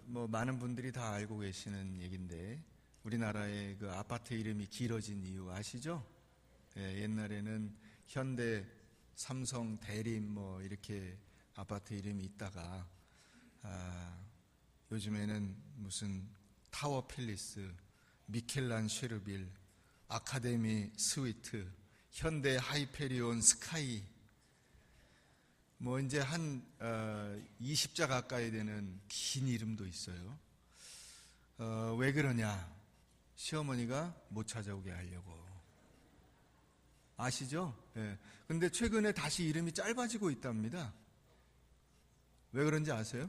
많은 분들이 다 알고 계시는 얘기인데 우리나라의 그 아파트 이름이 길어진 이유 아시죠? 옛날에는 현대, 삼성, 대림 이렇게 아파트 이름이 있다가 요즘에는 무슨 타워 필리스, 미켈란 쉐르빌, 아카데미 스위트, 현대 하이페리온 스카이 이제 한 20자 가까이 되는 긴 이름도 있어요. 왜 그러냐? 시어머니가 못 찾아오게 하려고. 아시죠? 근데 최근에 다시 이름이 짧아지고 있답니다. 왜 그런지 아세요?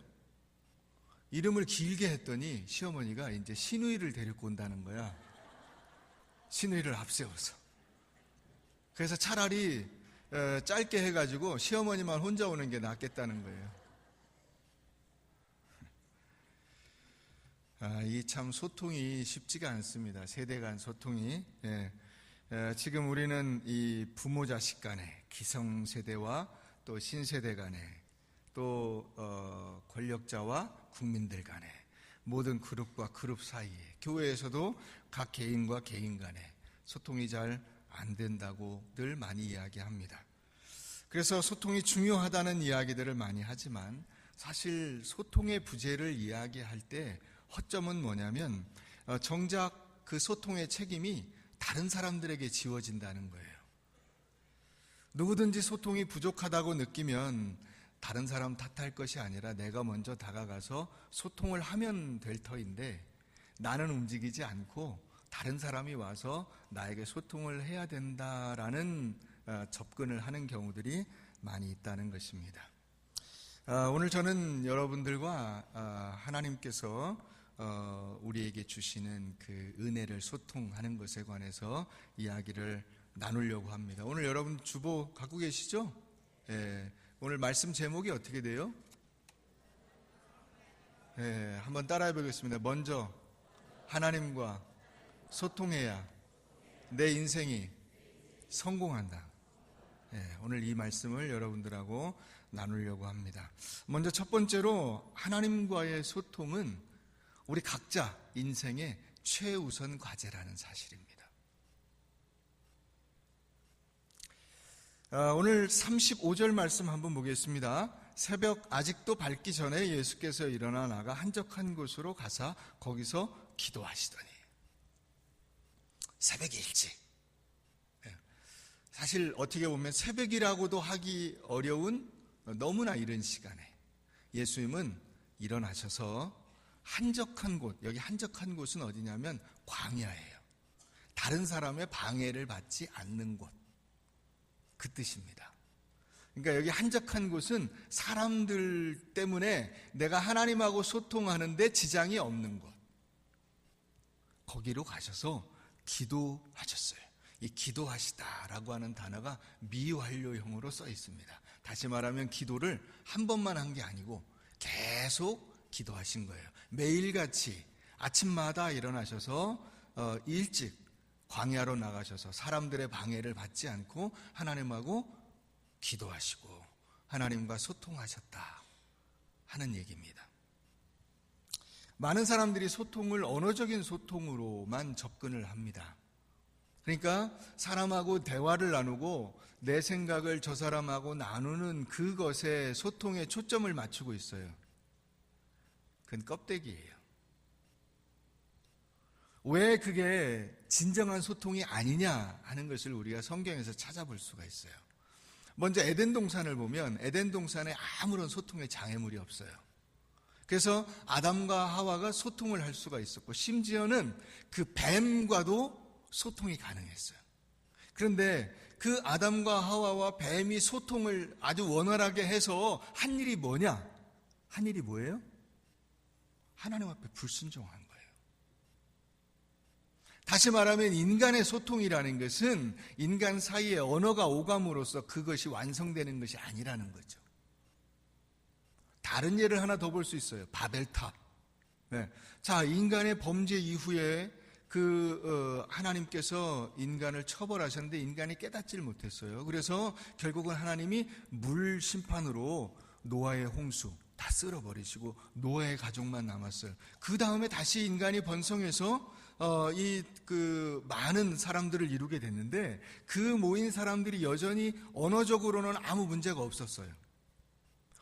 이름을 길게 했더니 시어머니가 이제 시누이를 데리고 온다는 거야. 시누이를 앞세워서. 그래서 차라리 짧게 해가지고 시어머니만 혼자 오는 게 낫겠다는 거예요. 이 참 소통이 쉽지가 않습니다. 세대 간 소통이. 지금 우리는 이 부모 자식 간에, 기성세대와 또 신세대 간에, 또 권력자와 국민들 간에, 모든 그룹과 그룹 사이에, 교회에서도 각 개인과 개인 간에 소통이 잘 안 된다고 늘 많이 이야기합니다. 그래서 소통이 중요하다는 이야기들을 많이 하지만 사실 소통의 부재를 이야기할 때 허점은 뭐냐면 정작 그 소통의 책임이 다른 사람들에게 지워진다는 거예요. 누구든지 소통이 부족하다고 느끼면 다른 사람 탓할 것이 아니라 내가 먼저 다가가서 소통을 하면 될 터인데 나는 움직이지 않고 다른 사람이 와서 나에게 소통을 해야 된다라는 접근을 하는 경우들이 많이 있다는 것입니다. 오늘 저는 여러분들과 하나님께서 우리에게 주시는 그 은혜를 소통하는 것에 관해서 이야기를 나누려고 합니다. 오늘 여러분 주보 갖고 계시죠? 오늘 말씀 제목이 어떻게 돼요? 한번 따라해 보겠습니다. 먼저 하나님과 소통해야 내 인생이 성공한다. 오늘 이 말씀을 여러분들하고 나누려고 합니다. 먼저 첫 번째로 하나님과의 소통은 우리 각자 인생의 최우선 과제라는 사실입니다. 오늘 35절 말씀 한번 보겠습니다. 새벽 아직도 밝기 전에 예수께서 일어나 나가 한적한 곳으로 가사 거기서 기도하시더니. 새벽이 일찍. 사실 어떻게 보면 새벽이라고도 하기 어려운 너무나 이른 시간에 예수님은 일어나셔서 한적한 곳, 여기 한적한 곳은 어디냐면 광야예요. 다른 사람의 방해를 받지 않는 곳, 그 뜻입니다. 그러니까 여기 한적한 곳은 사람들 때문에 내가 하나님하고 소통하는데 지장이 없는 곳, 거기로 가셔서 기도하셨어요. 이 기도하시다라고 하는 단어가 미완료형으로 써 있습니다. 다시 말하면 기도를 한 번만 한 게 아니고 계속 기도하신 거예요. 매일같이 아침마다 일어나셔서 일찍 광야로 나가셔서 사람들의 방해를 받지 않고 하나님하고 기도하시고 하나님과 소통하셨다 하는 얘기입니다. 많은 사람들이 소통을 언어적인 소통으로만 접근을 합니다. 그러니까 사람하고 대화를 나누고 내 생각을 저 사람하고 나누는 그것에 소통에 초점을 맞추고 있어요. 그건 껍데기예요. 왜 그게 진정한 소통이 아니냐 하는 것을 우리가 성경에서 찾아볼 수가 있어요. 먼저 에덴 동산을 보면 에덴 동산에 아무런 소통의 장애물이 없어요. 그래서 아담과 하와가 소통을 할 수가 있었고 심지어는 그 뱀과도 소통이 가능했어요. 그런데 그 아담과 하와와 뱀이 소통을 아주 원활하게 해서 한 일이 뭐냐? 한 일이 뭐예요? 하나님 앞에 불순종한 거예요. 다시 말하면 인간의 소통이라는 것은 인간 사이에 언어가 오감으로써 그것이 완성되는 것이 아니라는 거죠. 다른 예를 하나 더 볼 수 있어요. 바벨탑. 자, 인간의 범죄 이후에 하나님께서 인간을 처벌하셨는데 인간이 깨닫질 못했어요. 그래서 결국은 하나님이 물 심판으로 노아의 홍수, 다 쓸어버리시고 노아의 가족만 남았어요. 그 다음에 다시 인간이 번성해서 많은 사람들을 이루게 됐는데, 그 모인 사람들이 여전히 언어적으로는 아무 문제가 없었어요.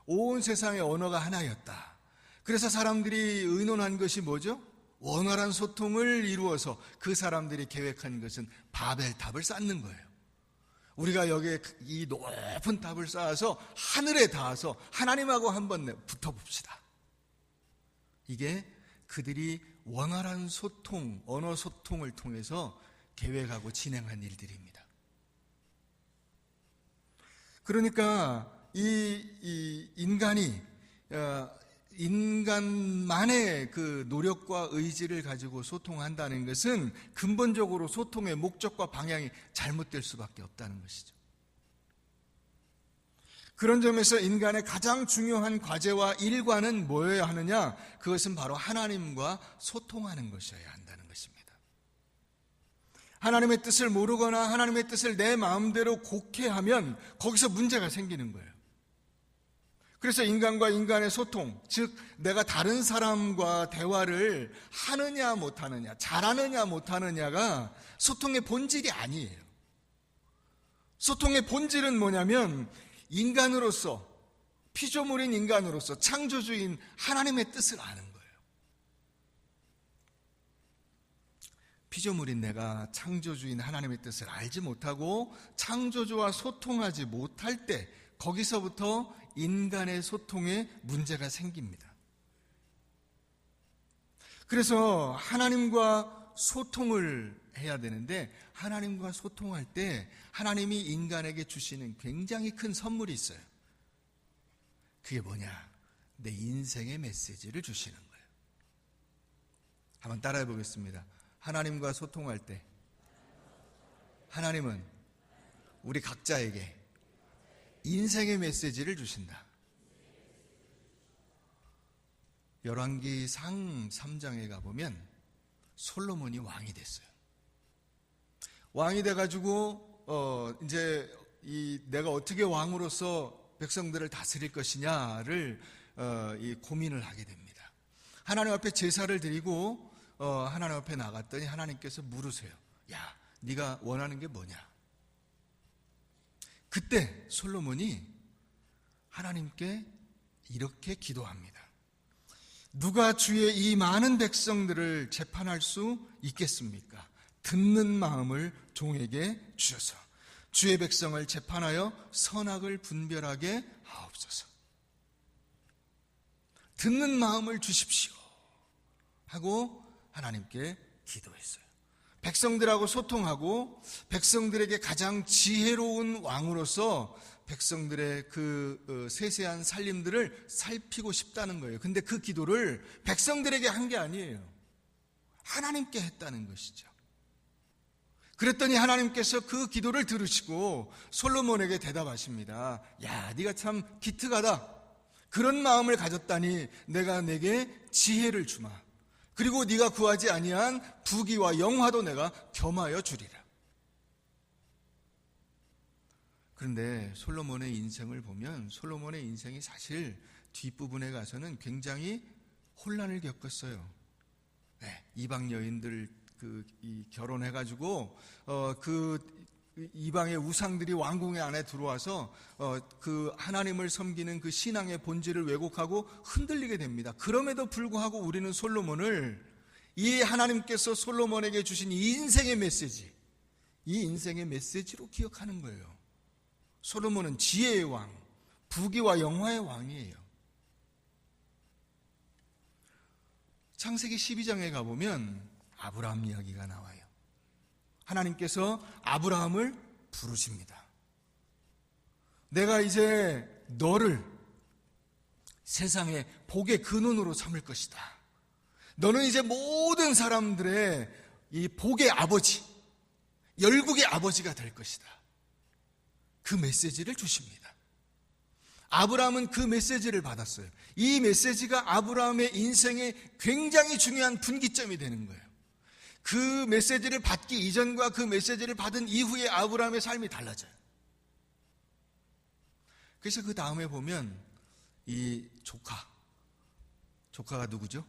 온 세상의 언어가 하나였다. 그래서 사람들이 의논한 것이 뭐죠? 원활한 소통을 이루어서 그 사람들이 계획한 것은 바벨탑을 쌓는 거예요. 우리가 여기에 이 높은 탑을 쌓아서 하늘에 닿아서 하나님하고 한번 붙어봅시다. 이게 그들이 원활한 소통, 언어 소통을 통해서 계획하고 진행한 일들입니다. 그러니까 이 인간이 인간만의 그 노력과 의지를 가지고 소통한다는 것은 근본적으로 소통의 목적과 방향이 잘못될 수밖에 없다는 것이죠. 그런 점에서 인간의 가장 중요한 과제와 일과는 뭐여야 하느냐? 그것은 바로 하나님과 소통하는 것이어야 한다는 것입니다. 하나님의 뜻을 모르거나 하나님의 뜻을 내 마음대로 곡해하면 거기서 문제가 생기는 거예요. 그래서 인간과 인간의 소통, 즉 내가 다른 사람과 대화를 하느냐 못하느냐, 잘하느냐 못하느냐가 소통의 본질이 아니에요. 소통의 본질은 뭐냐면 인간으로서, 피조물인 인간으로서 창조주인 하나님의 뜻을 아는 거예요. 피조물인 내가 창조주인 하나님의 뜻을 알지 못하고 창조주와 소통하지 못할 때 거기서부터 인간의 소통에 문제가 생깁니다. 그래서 하나님과 소통을 해야 되는데, 하나님과 소통할 때 하나님이 인간에게 주시는 굉장히 큰 선물이 있어요. 그게 뭐냐? 내 인생의 메시지를 주시는 거예요. 한번 따라해 보겠습니다. 하나님과 소통할 때 하나님은 우리 각자에게 인생의 메시지를 주신다. 열왕기상 3장에 가보면 솔로몬이 왕이 됐어요. 왕이 돼가지고 이제 내가 어떻게 왕으로서 백성들을 다스릴 것이냐를 고민을 하게 됩니다. 하나님 앞에 제사를 드리고 하나님 앞에 나갔더니 하나님께서 물으세요. 야, 네가 원하는 게 뭐냐? 그때 솔로몬이 하나님께 이렇게 기도합니다. 누가 주의 이 많은 백성들을 재판할 수 있겠습니까? 듣는 마음을 종에게 주셔서 주의 백성을 재판하여 선악을 분별하게 하옵소서. 듣는 마음을 주십시오 하고 하나님께 기도했어요. 백성들하고 소통하고 백성들에게 가장 지혜로운 왕으로서 백성들의 그 세세한 살림들을 살피고 싶다는 거예요. 근데 그 기도를 백성들에게 한 게 아니에요. 하나님께 했다는 것이죠. 그랬더니 하나님께서 그 기도를 들으시고 솔로몬에게 대답하십니다. 야, 네가 참 기특하다. 그런 마음을 가졌다니 내가 내게 지혜를 주마. 그리고 네가 구하지 아니한 부귀와 영화도 내가 겸하여 주리라. 그런데 솔로몬의 인생을 보면 솔로몬의 인생이 사실 뒷부분에 가서는 굉장히 혼란을 겪었어요. 네, 이방 여인들 결혼해가지고 그 이방의 우상들이 왕궁의 안에 들어와서 그 하나님을 섬기는 그 신앙의 본질을 왜곡하고 흔들리게 됩니다. 그럼에도 불구하고 우리는 솔로몬을 이 하나님께서 솔로몬에게 주신 이 인생의 메시지, 이 인생의 메시지로 기억하는 거예요. 솔로몬은 지혜의 왕, 부귀와 영화의 왕이에요. 창세기 12장에 가보면 아브라함 이야기가 나와요. 하나님께서 아브라함을 부르십니다. 내가 이제 너를 세상의 복의 근원으로 삼을 것이다. 너는 이제 모든 사람들의 이 복의 아버지, 열국의 아버지가 될 것이다. 그 메시지를 주십니다. 아브라함은 그 메시지를 받았어요. 이 메시지가 아브라함의 인생에 굉장히 중요한 분기점이 되는 거예요. 그 메시지를 받기 이전과 그 메시지를 받은 이후에 아브라함의 삶이 달라져요. 그래서 그 다음에 보면 이 조카 조카가 누구죠?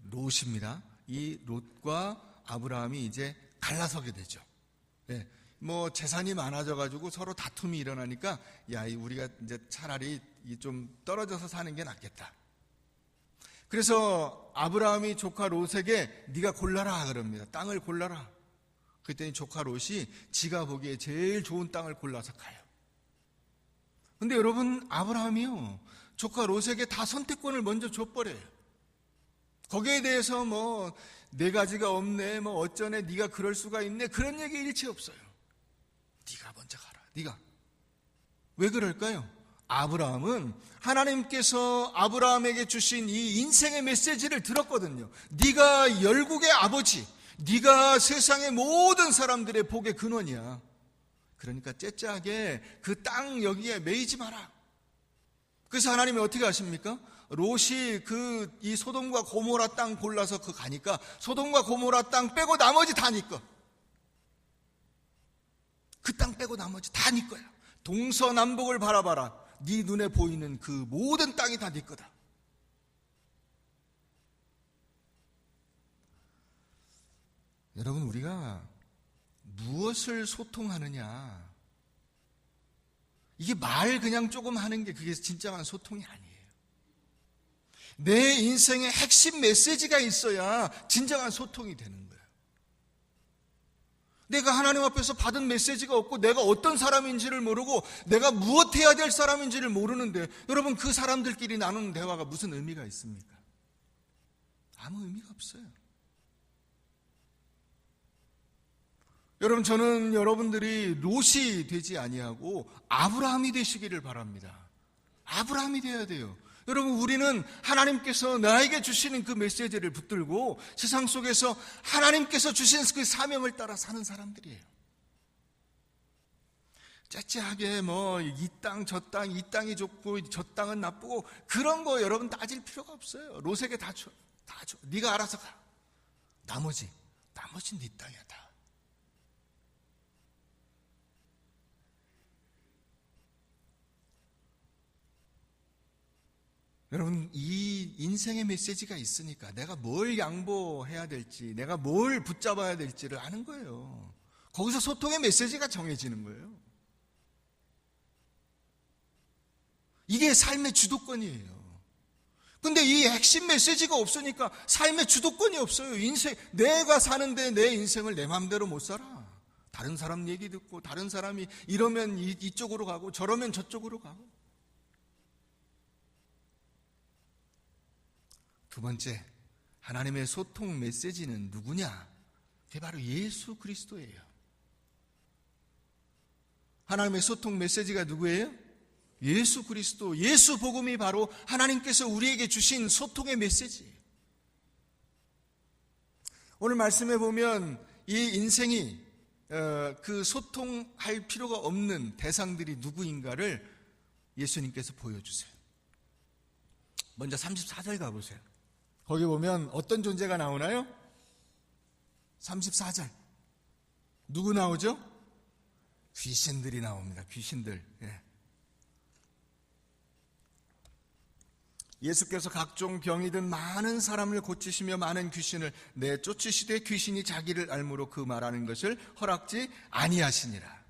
롯입니다. 이 롯과 아브라함이 이제 갈라서게 되죠. 예, 뭐 재산이 많아져가지고 서로 다툼이 일어나니까 야, 우리가 이제 차라리 좀 떨어져서 사는 게 낫겠다. 그래서 아브라함이 조카 롯에게 네가 골라라 그럽니다. 땅을 골라라. 그랬더니 조카 롯이 지가 보기에 제일 좋은 땅을 골라서 가요. 근데 여러분, 아브라함이요, 조카 롯에게 다 선택권을 먼저 줘버려요. 거기에 대해서 뭐 네 가지가 없네, 뭐 어쩌네, 네가 그럴 수가 있네, 그런 얘기 일체 없어요. 네가 먼저 가라. 네가. 왜 그럴까요? 아브라함은 하나님께서 아브라함에게 주신 이 인생의 메시지를 들었거든요. 네가 열국의 아버지, 네가 세상의 모든 사람들의 복의 근원이야. 그러니까 째째하게 그 땅 여기에 매이지 마라. 그래서 하나님이 어떻게 하십니까? 롯이 이 소돔과 고모라 땅 골라서 가니까 소돔과 고모라 땅 빼고 나머지 다 네 거. 그 땅 빼고 나머지 다 네 거야. 동서남북을 바라봐라. 네 눈에 보이는 그 모든 땅이 다 네 거다. 여러분, 우리가 무엇을 소통하느냐, 이게 말 그냥 조금 하는 게 그게 진정한 소통이 아니에요. 내 인생의 핵심 메시지가 있어야 진정한 소통이 되는 거예요. 내가 하나님 앞에서 받은 메시지가 없고 내가 어떤 사람인지를 모르고 내가 무엇 해야 될 사람인지를 모르는데 여러분, 그 사람들끼리 나누는 대화가 무슨 의미가 있습니까? 아무 의미가 없어요. 여러분, 저는 여러분들이 롯이 되지 아니하고 아브라함이 되시기를 바랍니다. 아브라함이 되어야 돼요. 여러분, 우리는 하나님께서 나에게 주시는 그 메시지를 붙들고 세상 속에서 하나님께서 주신 그 사명을 따라 사는 사람들이에요. 째째하게 뭐 이 땅 저 땅, 이 땅이 좋고 저 땅은 나쁘고 그런 거 여러분 따질 필요가 없어요. 롯에게 다 줘. 네가 알아서 가. 나머지 네 땅이야 다. 여러분, 이 인생의 메시지가 있으니까 내가 뭘 양보해야 될지, 내가 뭘 붙잡아야 될지를 아는 거예요. 거기서 소통의 메시지가 정해지는 거예요. 이게 삶의 주도권이에요. 근데 이 핵심 메시지가 없으니까 삶의 주도권이 없어요. 내가 사는데 내 인생을 내 마음대로 못 살아. 다른 사람 얘기 듣고, 다른 사람이 이러면 이쪽으로 가고 저러면 저쪽으로 가고. 두 번째, 하나님의 소통 메시지는 누구냐? 그게 바로 예수 그리스도예요. 하나님의 소통 메시지가 누구예요? 예수 그리스도, 예수 복음이 바로 하나님께서 우리에게 주신 소통의 메시지예요. 오늘 말씀해 보면 이 인생이 그 소통할 필요가 없는 대상들이 누구인가를 예수님께서 보여주세요. 먼저 34절 가보세요. 거기 보면 어떤 존재가 나오나요? 34절. 누구 나오죠? 귀신들이 나옵니다. 귀신들. 예. 예수께서 각종 병이든 많은 사람을 고치시며 많은 귀신을 내쫓으시되 귀신이 자기를 알므로 그 말하는 것을 허락지 아니하시니라.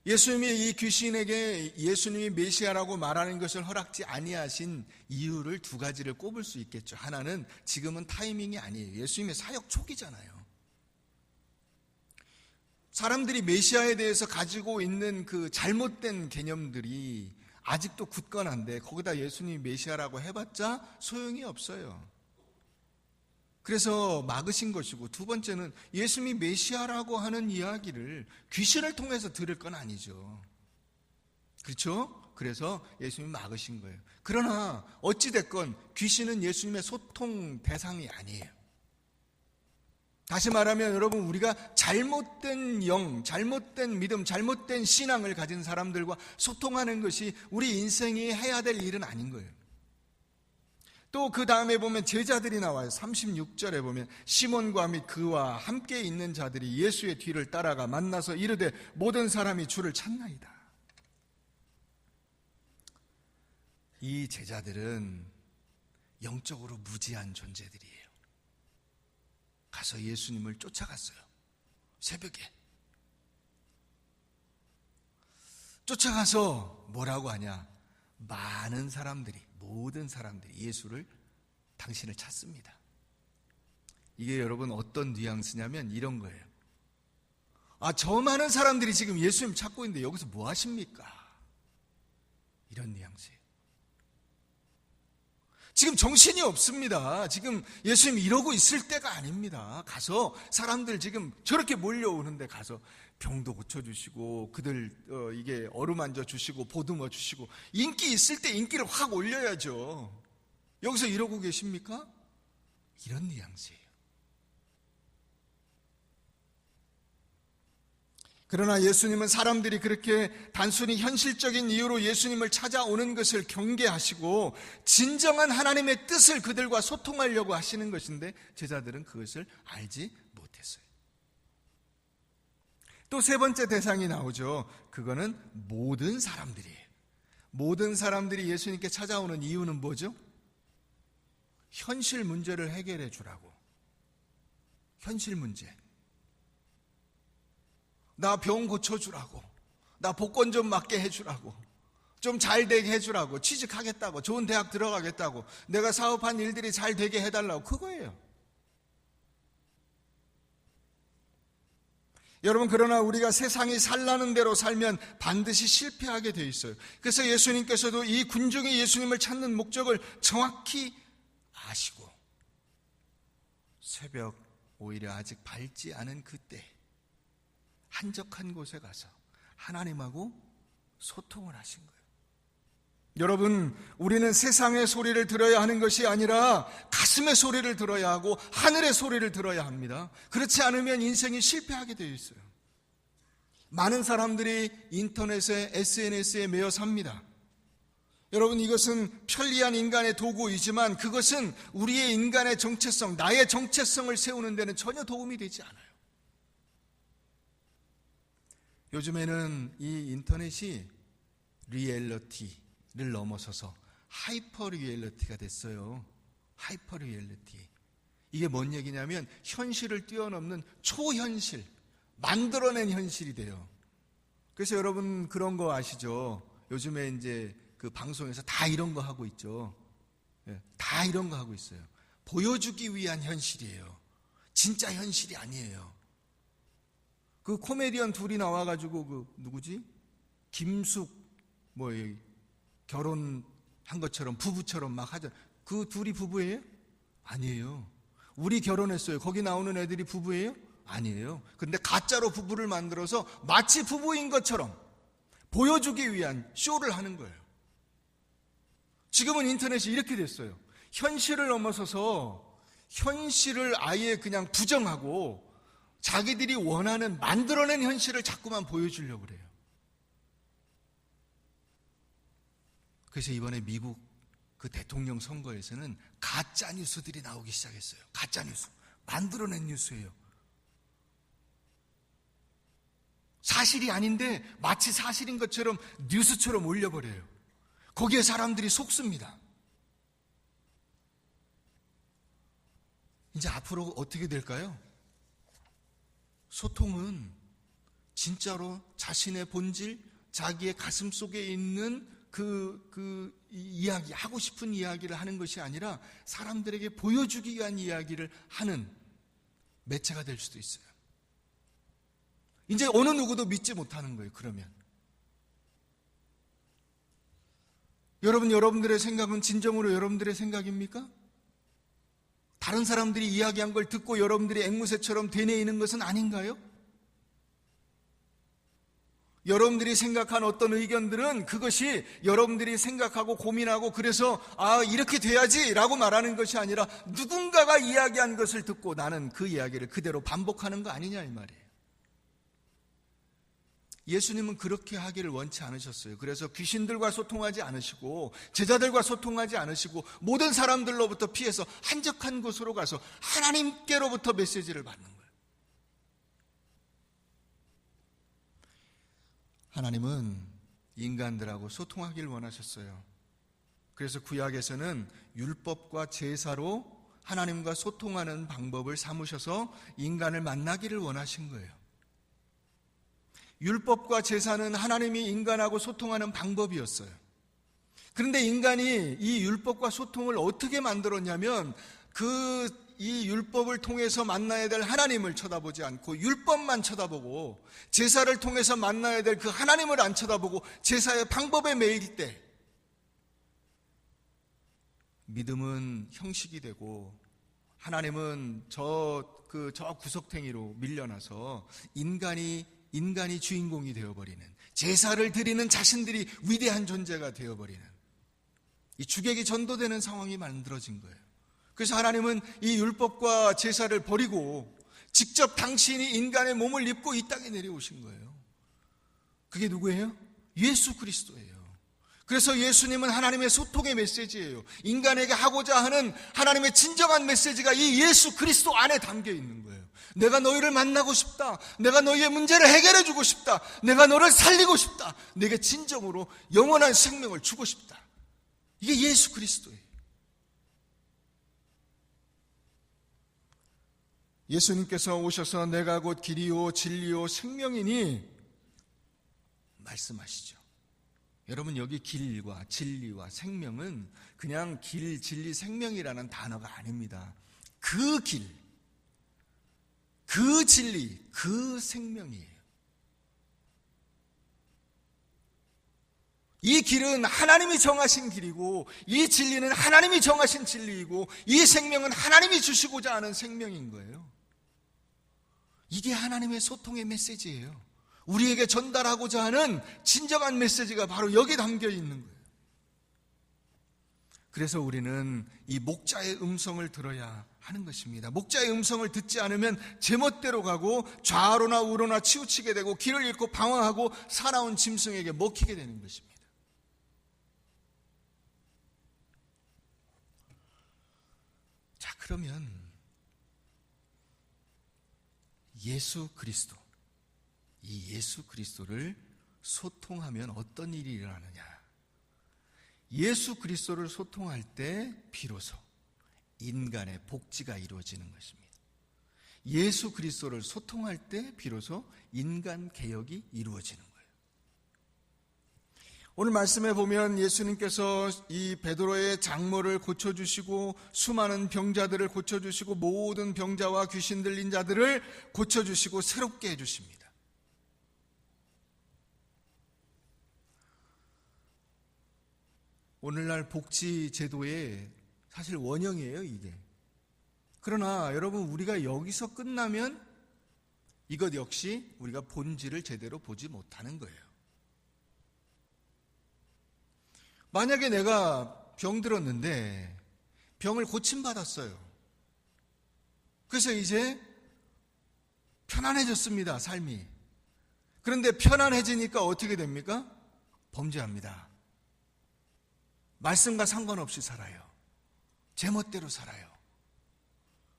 예수님이 이 귀신에게 예수님이 메시아라고 말하는 것을 허락지 아니하신 이유를 두 가지를 꼽을 수 있겠죠. 하나는 지금은 타이밍이 아니에요. 예수님의 사역 초기잖아요. 사람들이 메시아에 대해서 가지고 있는 그 잘못된 개념들이 아직도 굳건한데 거기다 예수님이 메시아라고 해봤자 소용이 없어요. 그래서 막으신 것이고, 두 번째는 예수님이 메시아라고 하는 이야기를 귀신을 통해서 들을 건 아니죠. 그렇죠? 그래서 예수님이 막으신 거예요. 그러나 어찌됐건 귀신은 예수님의 소통 대상이 아니에요. 다시 말하면 여러분, 우리가 잘못된 영, 잘못된 믿음, 잘못된 신앙을 가진 사람들과 소통하는 것이 우리 인생이 해야 될 일은 아닌 거예요. 또 그 다음에 보면 제자들이 나와요. 36절에 보면 시몬과 및 그와 함께 있는 자들이 예수의 뒤를 따라가 만나서 이르되 모든 사람이 주를 찾나이다. 이 제자들은 영적으로 무지한 존재들이에요. 가서 예수님을 쫓아갔어요. 새벽에. 쫓아가서 뭐라고 하냐? 많은 사람들이, 모든 사람들이 예수를, 당신을 찾습니다. 이게 여러분 어떤 뉘앙스냐면 이런 거예요. 저 많은 사람들이 지금 예수님 찾고 있는데 여기서 뭐 하십니까? 이런 뉘앙스예요. 지금 정신이 없습니다. 지금 예수님 이러고 있을 때가 아닙니다. 가서 사람들 지금 저렇게 몰려오는데 가서 병도 고쳐주시고 그들 이게 어루만져 주시고 보듬어 주시고 인기 있을 때 인기를 확 올려야죠. 여기서 이러고 계십니까? 이런 뉘앙스예요. 그러나 예수님은 사람들이 그렇게 단순히 현실적인 이유로 예수님을 찾아오는 것을 경계하시고 진정한 하나님의 뜻을 그들과 소통하려고 하시는 것인데 제자들은 그것을 알지 못했어요. 또 세 번째 대상이 나오죠. 그거는 모든 사람들이에요. 모든 사람들이 예수님께 찾아오는 이유는 뭐죠? 현실 문제를 해결해 주라고. 현실 문제. 나 병 고쳐주라고, 나 복권 좀 맞게 해주라고, 좀 잘 되게 해주라고, 취직하겠다고, 좋은 대학 들어가겠다고, 내가 사업한 일들이 잘 되게 해달라고, 그거예요. 여러분, 그러나 우리가 세상이 살라는 대로 살면 반드시 실패하게 돼 있어요. 그래서 예수님께서도 이 군중이 예수님을 찾는 목적을 정확히 아시고 새벽 오히려 아직 밝지 않은 그때 한적한 곳에 가서 하나님하고 소통을 하신 거예요. 여러분, 우리는 세상의 소리를 들어야 하는 것이 아니라 가슴의 소리를 들어야 하고 하늘의 소리를 들어야 합니다. 그렇지 않으면 인생이 실패하게 되어 있어요. 많은 사람들이 인터넷에 SNS에 매여 삽니다. 여러분, 이것은 편리한 인간의 도구이지만 그것은 우리의 인간의 정체성, 나의 정체성을 세우는 데는 전혀 도움이 되지 않아요. 요즘에는 이 인터넷이 리얼리티를 넘어서서 하이퍼 리얼리티가 됐어요. 하이퍼 리얼리티. 이게 뭔 얘기냐면 현실을 뛰어넘는 초현실, 만들어낸 현실이 돼요. 그래서 여러분 그런 거 아시죠? 요즘에 이제 그 방송에서 다 이런 거 하고 있죠. 다 이런 거 하고 있어요. 보여주기 위한 현실이에요. 진짜 현실이 아니에요. 그 코미디언 둘이 나와가지고 그 누구지? 김숙 결혼한 것처럼 부부처럼 막 하죠. 그 둘이 부부예요? 아니에요. 우리 결혼했어요. 거기 나오는 애들이 부부예요? 아니에요. 그런데 가짜로 부부를 만들어서 마치 부부인 것처럼 보여주기 위한 쇼를 하는 거예요. 지금은 인터넷이 이렇게 됐어요. 현실을 넘어서서 현실을 아예 그냥 부정하고 자기들이 원하는 만들어낸 현실을 자꾸만 보여주려고 그래요. 그래서 이번에 미국 그 대통령 선거에서는 가짜 뉴스들이 나오기 시작했어요. 가짜 뉴스. 만들어낸 뉴스예요. 사실이 아닌데 마치 사실인 것처럼 뉴스처럼 올려버려요. 거기에 사람들이 속습니다. 이제 앞으로 어떻게 될까요? 소통은 진짜로 자신의 본질, 자기의 가슴 속에 있는 그 이야기, 하고 싶은 이야기를 하는 것이 아니라 사람들에게 보여주기 위한 이야기를 하는 매체가 될 수도 있어요. 이제 어느 누구도 믿지 못하는 거예요, 그러면. 여러분들의 생각은 진정으로 여러분들의 생각입니까? 다른 사람들이 이야기한 걸 듣고 여러분들이 앵무새처럼 되뇌이는 것은 아닌가요? 여러분들이 생각한 어떤 의견들은 그것이 여러분들이 생각하고 고민하고 그래서 이렇게 돼야지 라고 말하는 것이 아니라 누군가가 이야기한 것을 듣고 나는 그 이야기를 그대로 반복하는 거 아니냐 이 말이에요. 예수님은 그렇게 하기를 원치 않으셨어요. 그래서 귀신들과 소통하지 않으시고 제자들과 소통하지 않으시고 모든 사람들로부터 피해서 한적한 곳으로 가서 하나님께로부터 메시지를 받는 거예요. 하나님은 인간들하고 소통하기를 원하셨어요. 그래서 구약에서는 율법과 제사로 하나님과 소통하는 방법을 삼으셔서 인간을 만나기를 원하신 거예요. 율법과 제사는 하나님이 인간하고 소통하는 방법이었어요. 그런데 인간이 이 율법과 소통을 어떻게 만들었냐면 이 율법을 통해서 만나야 될 하나님을 쳐다보지 않고 율법만 쳐다보고 제사를 통해서 만나야 될 그 하나님을 안 쳐다보고 제사의 방법에 매일 때 믿음은 형식이 되고 하나님은 저 구석탱이로 밀려나서 인간이 주인공이 되어버리는, 제사를 드리는 자신들이 위대한 존재가 되어버리는, 이 주객이 전도되는 상황이 만들어진 거예요. 그래서 하나님은 이 율법과 제사를 버리고 직접 당신이 인간의 몸을 입고 이 땅에 내려오신 거예요. 그게 누구예요? 예수 그리스도예요. 그래서 예수님은 하나님의 소통의 메시지예요. 인간에게 하고자 하는 하나님의 진정한 메시지가 이 예수 그리스도 안에 담겨 있는 거예요. 내가 너희를 만나고 싶다. 내가 너희의 문제를 해결해 주고 싶다. 내가 너를 살리고 싶다. 내게 진정으로 영원한 생명을 주고 싶다. 이게 예수 그리스도예요. 예수님께서 오셔서 내가 곧 길이요 진리요 생명이니 말씀하시죠. 여러분, 여기 길과 진리와 생명은 그냥 길, 진리, 생명이라는 단어가 아닙니다. 그 길, 그 진리, 그 생명이에요. 이 길은 하나님이 정하신 길이고, 이 진리는 하나님이 정하신 진리이고, 이 생명은 하나님이 주시고자 하는 생명인 거예요. 이게 하나님의 소통의 메시지예요. 우리에게 전달하고자 하는 진정한 메시지가 바로 여기 담겨 있는 거예요. 그래서 우리는 이 목자의 음성을 들어야 하는 것입니다. 목자의 음성을 듣지 않으면 제멋대로 가고 좌로나 우로나 치우치게 되고 길을 잃고 방황하고 살아온 짐승에게 먹히게 되는 것입니다. 자, 그러면 예수 그리스도, 이 예수 그리스도를 소통하면 어떤 일이 일어나느냐? 예수 그리스도를 소통할 때 비로소 인간의 복지가 이루어지는 것입니다. 예수 그리스도를 소통할 때 비로소 인간 개혁이 이루어지는 거예요. 오늘 말씀에 보면 예수님께서 이 베드로의 장모를 고쳐주시고 수많은 병자들을 고쳐주시고 모든 병자와 귀신 들린 자들을 고쳐주시고 새롭게 해주십니다. 오늘날 복지 제도의 사실 원형이에요, 이게. 그러나 여러분, 우리가 여기서 끝나면 이것 역시 우리가 본질을 제대로 보지 못하는 거예요. 만약에 내가 병들었는데 병을 고침받았어요. 그래서 이제 편안해졌습니다, 삶이. 그런데 편안해지니까 어떻게 됩니까? 범죄합니다. 말씀과 상관없이 살아요. 제멋대로 살아요.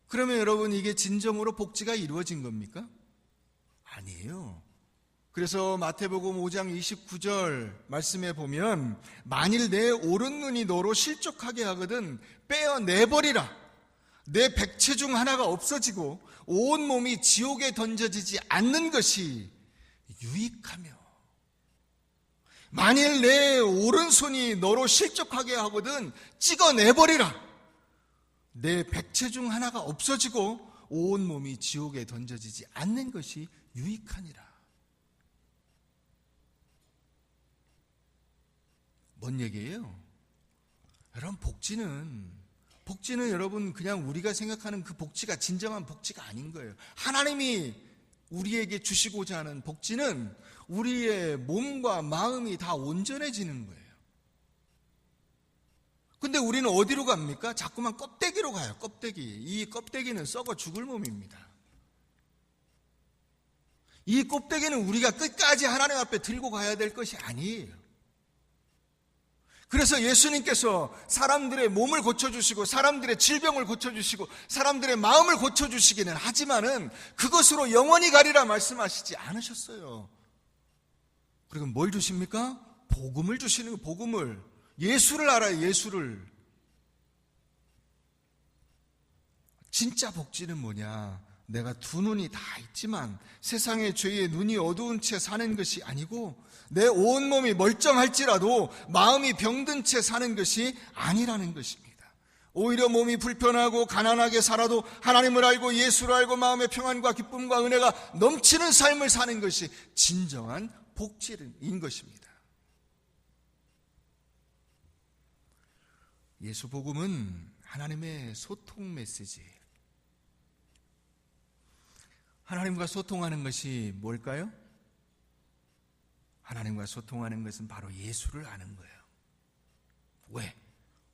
그러면 여러분, 이게 진정으로 복지가 이루어진 겁니까? 아니에요. 그래서 마태복음 5장 29절 말씀에 보면 만일 내 오른 눈이 너로 실족하게 하거든 빼어내버리라. 내 백체 중 하나가 없어지고 온 몸이 지옥에 던져지지 않는 것이 유익하며, 만일 내 오른손이 너로 실족하게 하거든 찍어내버리라. 내 백체 중 하나가 없어지고 온 몸이 지옥에 던져지지 않는 것이 유익하니라. 뭔 얘기예요? 여러분, 복지는 여러분 그냥 우리가 생각하는 그 복지가 진정한 복지가 아닌 거예요. 하나님이 우리에게 주시고자 하는 복지는 우리의 몸과 마음이 다 온전해지는 거예요. 근데 우리는 어디로 갑니까? 자꾸만 껍데기로 가요. 껍데기. 이 껍데기는 썩어 죽을 몸입니다. 이 껍데기는 우리가 끝까지 하나님 앞에 들고 가야 될 것이 아니에요. 그래서 예수님께서 사람들의 몸을 고쳐주시고 사람들의 질병을 고쳐주시고 사람들의 마음을 고쳐주시기는 하지만은 그것으로 영원히 가리라 말씀하시지 않으셨어요. 그리고 뭘 주십니까? 복음을 주시는 거예요. 복음을. 예수를 알아요. 예수를. 진짜 복지는 뭐냐? 내가 두 눈이 다 있지만 세상의 죄에 눈이 어두운 채 사는 것이 아니고 내 온몸이 멀쩡할지라도 마음이 병든 채 사는 것이 아니라는 것입니다. 오히려 몸이 불편하고 가난하게 살아도 하나님을 알고 예수를 알고 마음의 평안과 기쁨과 은혜가 넘치는 삶을 사는 것이 진정한 복지인 것입니다. 예수 복음은 하나님의 소통 메시지예요. 하나님과 소통하는 것이 뭘까요? 하나님과 소통하는 것은 바로 예수를 아는 거예요. 왜?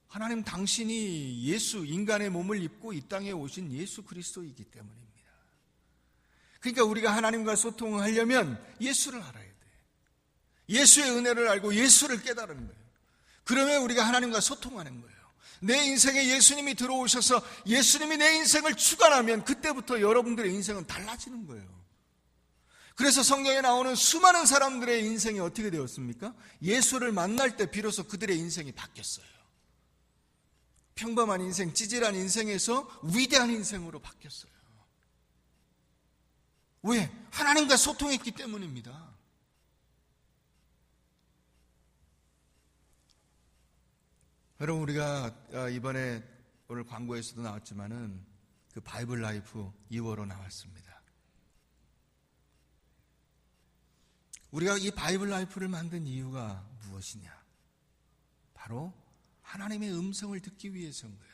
하나님 당신이 예수, 인간의 몸을 입고 이 땅에 오신 예수 그리스도이기 때문입니다. 그러니까 우리가 하나님과 소통하려면 예수를 알아야 돼. 예수의 은혜를 알고 예수를 깨달은 거예요. 그러면 우리가 하나님과 소통하는 거예요. 내 인생에 예수님이 들어오셔서 예수님이 내 인생을 주관하면 그때부터 여러분들의 인생은 달라지는 거예요. 그래서 성경에 나오는 수많은 사람들의 인생이 어떻게 되었습니까? 예수를 만날 때 비로소 그들의 인생이 바뀌었어요. 평범한 인생, 찌질한 인생에서 위대한 인생으로 바뀌었어요. 왜? 하나님과 소통했기 때문입니다. 여러분, 우리가 이번에 오늘 광고에서도 나왔지만은 그 바이블 라이프 2월호 나왔습니다. 우리가 이 바이블 라이프를 만든 이유가 무엇이냐? 바로 하나님의 음성을 듣기 위해서인 거예요.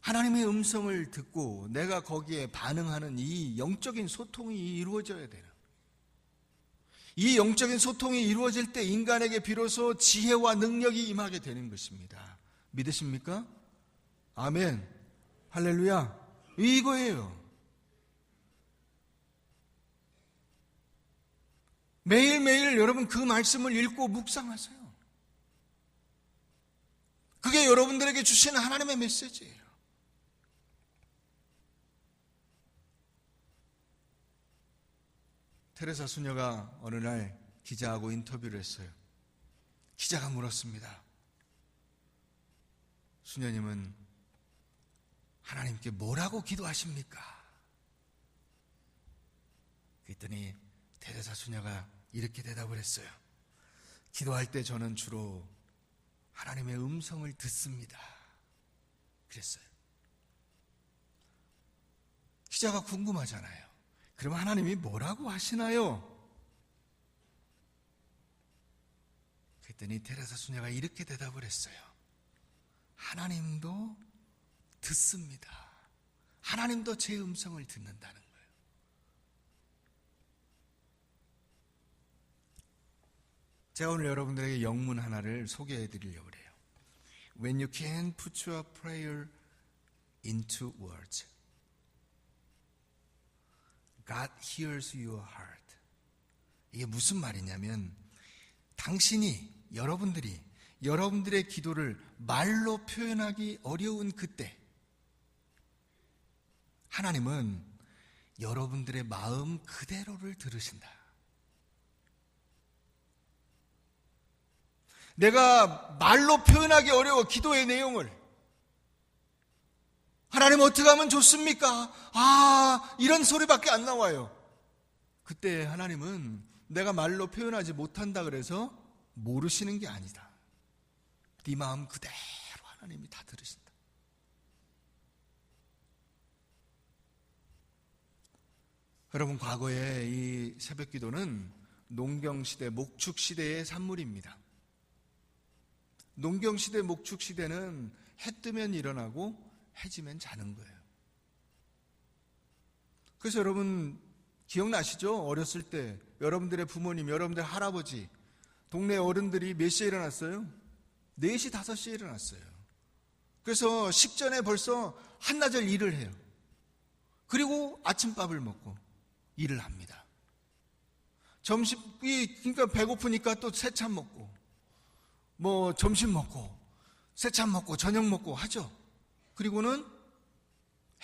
하나님의 음성을 듣고 내가 거기에 반응하는 이 영적인 소통이 이루어져야 되는, 이 영적인 소통이 이루어질 때 인간에게 비로소 지혜와 능력이 임하게 되는 것입니다. 믿으십니까? 아멘. 할렐루야. 이거예요. 매일매일 여러분 그 말씀을 읽고 묵상하세요. 그게 여러분들에게 주시는 하나님의 메시지예요. 테레사 수녀가 어느 날 기자하고 인터뷰를 했어요. 기자가 물었습니다. 수녀님은 하나님께 뭐라고 기도하십니까? 그랬더니 테레사 수녀가 이렇게 대답을 했어요. 기도할 때 저는 주로 하나님의 음성을 듣습니다. 그랬어요. 기자가 궁금하잖아요. 그럼 하나님이 뭐라고 하시나요? 그랬더니 테레사 수녀가 이렇게 대답을 했어요. 하나님도 듣습니다. 하나님도 제 음성을 듣는다는 거예요. 제가 오늘 여러분들에게 영문 하나를 소개해 드리려고 해요. When you can put your prayer into words, God hears your heart. 이게 무슨 말이냐면 당신이, 여러분들의 기도를 말로 표현하기 어려운 그때 하나님은 여러분들의 마음 그대로를 들으신다. 내가 말로 표현하기 어려워 기도의 내용을 하나님 어떻게 하면 좋습니까? 이런 소리밖에 안 나와요. 그때 하나님은 내가 말로 표현하지 못한다 그래서 모르시는 게 아니다. 네 마음 그대로 하나님이 다 들으신다. 여러분, 과거에 이 새벽기도는 농경시대, 목축시대의 산물입니다. 농경시대, 목축시대는 해 뜨면 일어나고 해 지면 자는 거예요. 그래서 여러분 기억나시죠? 어렸을 때 여러분들의 부모님, 여러분들의 할아버지, 동네 어른들이 몇 시에 일어났어요? 4시, 5시에 일어났어요. 그래서 식전에 벌써 한나절 일을 해요. 그리고 아침밥을 먹고 일을 합니다. 그러니까 배고프니까 또 새참 먹고, 점심 먹고, 새참 먹고, 저녁 먹고 하죠. 그리고는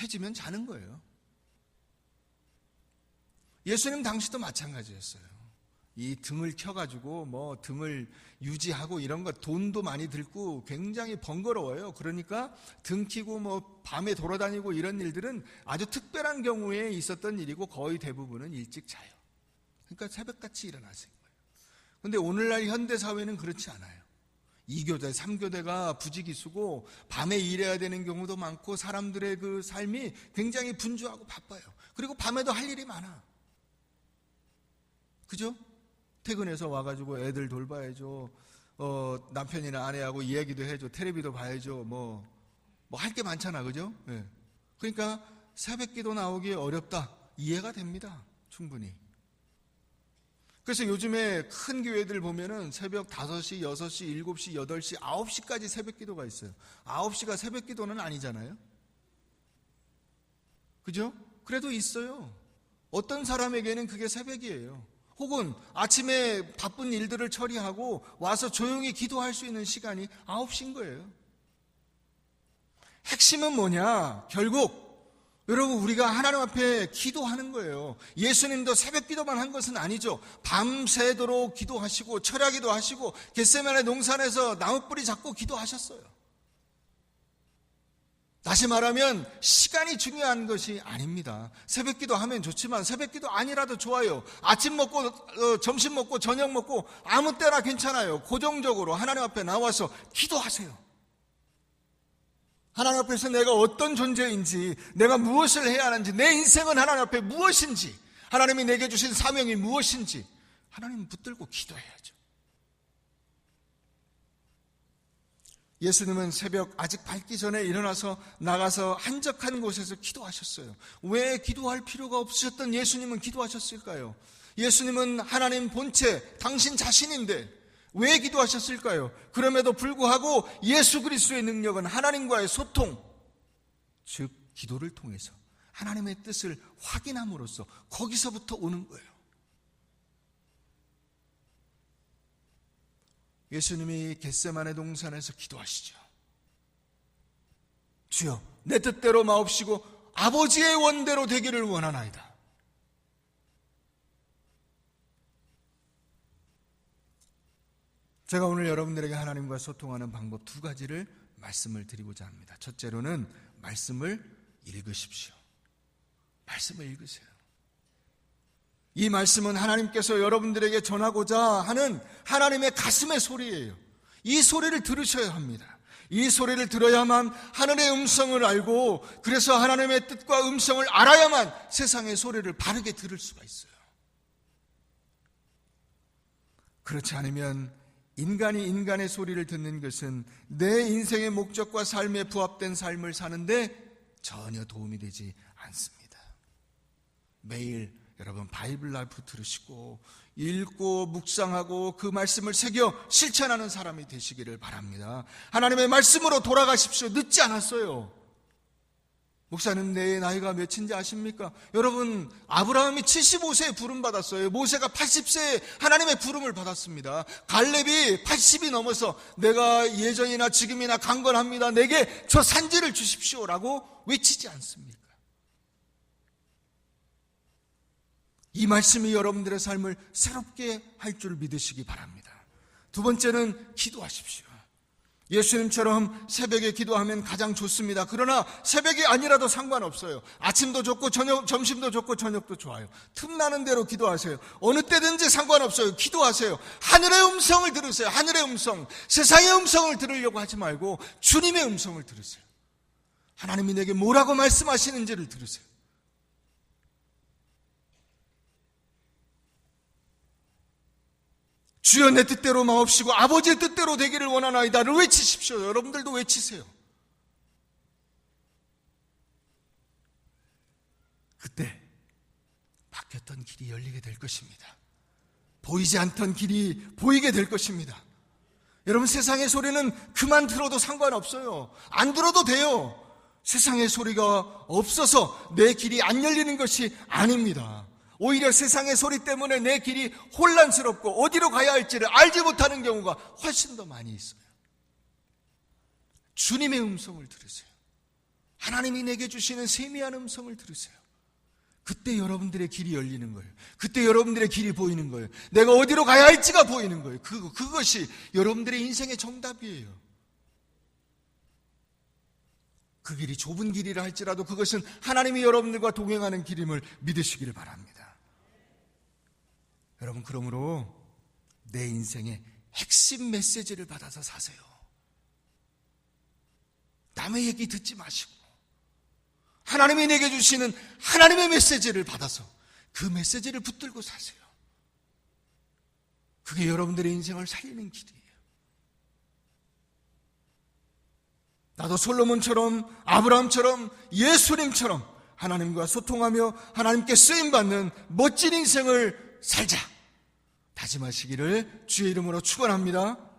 해지면 자는 거예요. 예수님 당시도 마찬가지였어요. 이 등을 켜가지고 뭐 등을 유지하고 이런 거 돈도 많이 들고 굉장히 번거로워요. 그러니까 등 켜고 뭐 밤에 돌아다니고 이런 일들은 아주 특별한 경우에 있었던 일이고 거의 대부분은 일찍 자요. 그러니까 새벽같이 일어나신 거예요. 그런데 오늘날 현대사회는 그렇지 않아요. 2교대, 3교대가 부지기수고 밤에 일해야 되는 경우도 많고 사람들의 그 삶이 굉장히 분주하고 바빠요. 그리고 밤에도 할 일이 많아. 그죠? 퇴근해서 와가지고 애들 돌봐야죠. 남편이나 아내하고 이야기도 해줘. 텔레비도 봐야죠. 뭐 할 게 많잖아. 그죠? 네. 그러니까 새벽 기도 나오기 어렵다. 이해가 됩니다. 충분히. 그래서 요즘에 큰 교회들 보면은 새벽 5시, 6시, 7시, 8시, 9시까지 새벽 기도가 있어요. 9시가 새벽 기도는 아니잖아요. 그죠? 그래도 있어요. 어떤 사람에게는 그게 새벽이에요. 혹은 아침에 바쁜 일들을 처리하고 와서 조용히 기도할 수 있는 시간이 9시인 거예요. 핵심은 뭐냐? 결국 여러분 우리가 하나님 앞에 기도하는 거예요. 예수님도 새벽 기도만 한 것은 아니죠. 밤새도록 기도하시고 철야기도 하시고 겟세마네 동산에서 나무뿌리 잡고 기도하셨어요. 다시 말하면 시간이 중요한 것이 아닙니다. 새벽 기도하면 좋지만 새벽 기도 아니라도 좋아요. 아침 먹고 점심 먹고 저녁 먹고 아무 때나 괜찮아요. 고정적으로 하나님 앞에 나와서 기도하세요. 하나님 앞에서 내가 어떤 존재인지, 내가 무엇을 해야 하는지, 내 인생은 하나님 앞에 무엇인지, 하나님이 내게 주신 사명이 무엇인지 하나님 붙들고 기도해야죠. 예수님은 새벽 아직 밝기 전에 일어나서 나가서 한적한 곳에서 기도하셨어요. 왜 기도할 필요가 없으셨던 예수님은 기도하셨을까요? 예수님은 하나님 본체, 당신 자신인데 왜 기도하셨을까요? 그럼에도 불구하고 예수 그리스도의 능력은 하나님과의 소통, 즉 기도를 통해서 하나님의 뜻을 확인함으로써 거기서부터 오는 거예요. 예수님이 겟세마네 동산에서 기도하시죠. 주여, 내 뜻대로 마옵시고 아버지의 원대로 되기를 원하나이다. 제가 오늘 여러분들에게 하나님과 소통하는 방법 2가지를 말씀을 드리고자 합니다. 첫째로는 말씀을 읽으십시오. 말씀을 읽으세요. 이 말씀은 하나님께서 여러분들에게 전하고자 하는 하나님의 가슴의 소리예요. 이 소리를 들으셔야 합니다. 이 소리를 들어야만 하늘의 음성을 알고, 그래서 하나님의 뜻과 음성을 알아야만 세상의 소리를 바르게 들을 수가 있어요. 그렇지 않으면 인간이 인간의 소리를 듣는 것은 내 인생의 목적과 삶에 부합된 삶을 사는데 전혀 도움이 되지 않습니다. 매일 여러분 바이블 라이프 들으시고 읽고 묵상하고 그 말씀을 새겨 실천하는 사람이 되시기를 바랍니다. 하나님의 말씀으로 돌아가십시오. 늦지 않았어요. 목사님, 내 나이가 몇인지 아십니까? 여러분, 아브라함이 75세에 부름받았어요. 모세가 80세에 하나님의 부름을 받았습니다. 갈렙이 80이 넘어서 내가 예전이나 지금이나 강건합니다. 내게 저 산지를 주십시오라고 외치지 않습니까? 이 말씀이 여러분들의 삶을 새롭게 할 줄 믿으시기 바랍니다. 2번째는 기도하십시오. 예수님처럼 새벽에 기도하면 가장 좋습니다. 그러나 새벽이 아니라도 상관없어요. 아침도 좋고 점심도 좋고 저녁도 좋아요. 틈나는 대로 기도하세요. 어느 때든지 상관없어요. 기도하세요. 하늘의 음성을 들으세요. 하늘의 음성. 세상의 음성을 들으려고 하지 말고 주님의 음성을 들으세요. 하나님이 내게 뭐라고 말씀하시는지를 들으세요. 주여, 내 뜻대로 마옵시고 아버지의 뜻대로 되기를 원하나이다를 외치십시오. 여러분들도 외치세요. 그때 막혔던 길이 열리게 될 것입니다. 보이지 않던 길이 보이게 될 것입니다. 여러분, 세상의 소리는 그만 들어도 상관없어요. 안 들어도 돼요. 세상의 소리가 없어서 내 길이 안 열리는 것이 아닙니다. 오히려 세상의 소리 때문에 내 길이 혼란스럽고 어디로 가야 할지를 알지 못하는 경우가 훨씬 더 많이 있어요. 주님의 음성을 들으세요. 하나님이 내게 주시는 세미한 음성을 들으세요. 그때 여러분들의 길이 열리는 거예요. 그때 여러분들의 길이 보이는 거예요. 내가 어디로 가야 할지가 보이는 거예요. 그것이 여러분들의 인생의 정답이에요. 그 길이 좁은 길이라 할지라도 그것은 하나님이 여러분들과 동행하는 길임을 믿으시기를 바랍니다. 여러분, 그러므로 내 인생의 핵심 메시지를 받아서 사세요. 남의 얘기 듣지 마시고 하나님이 내게 주시는 하나님의 메시지를 받아서 그 메시지를 붙들고 사세요. 그게 여러분들의 인생을 살리는 길이에요. 나도 솔로몬처럼, 아브라함처럼, 예수님처럼 하나님과 소통하며 하나님께 쓰임받는 멋진 인생을 살자 다짐하시기를 주의 이름으로 축원합니다.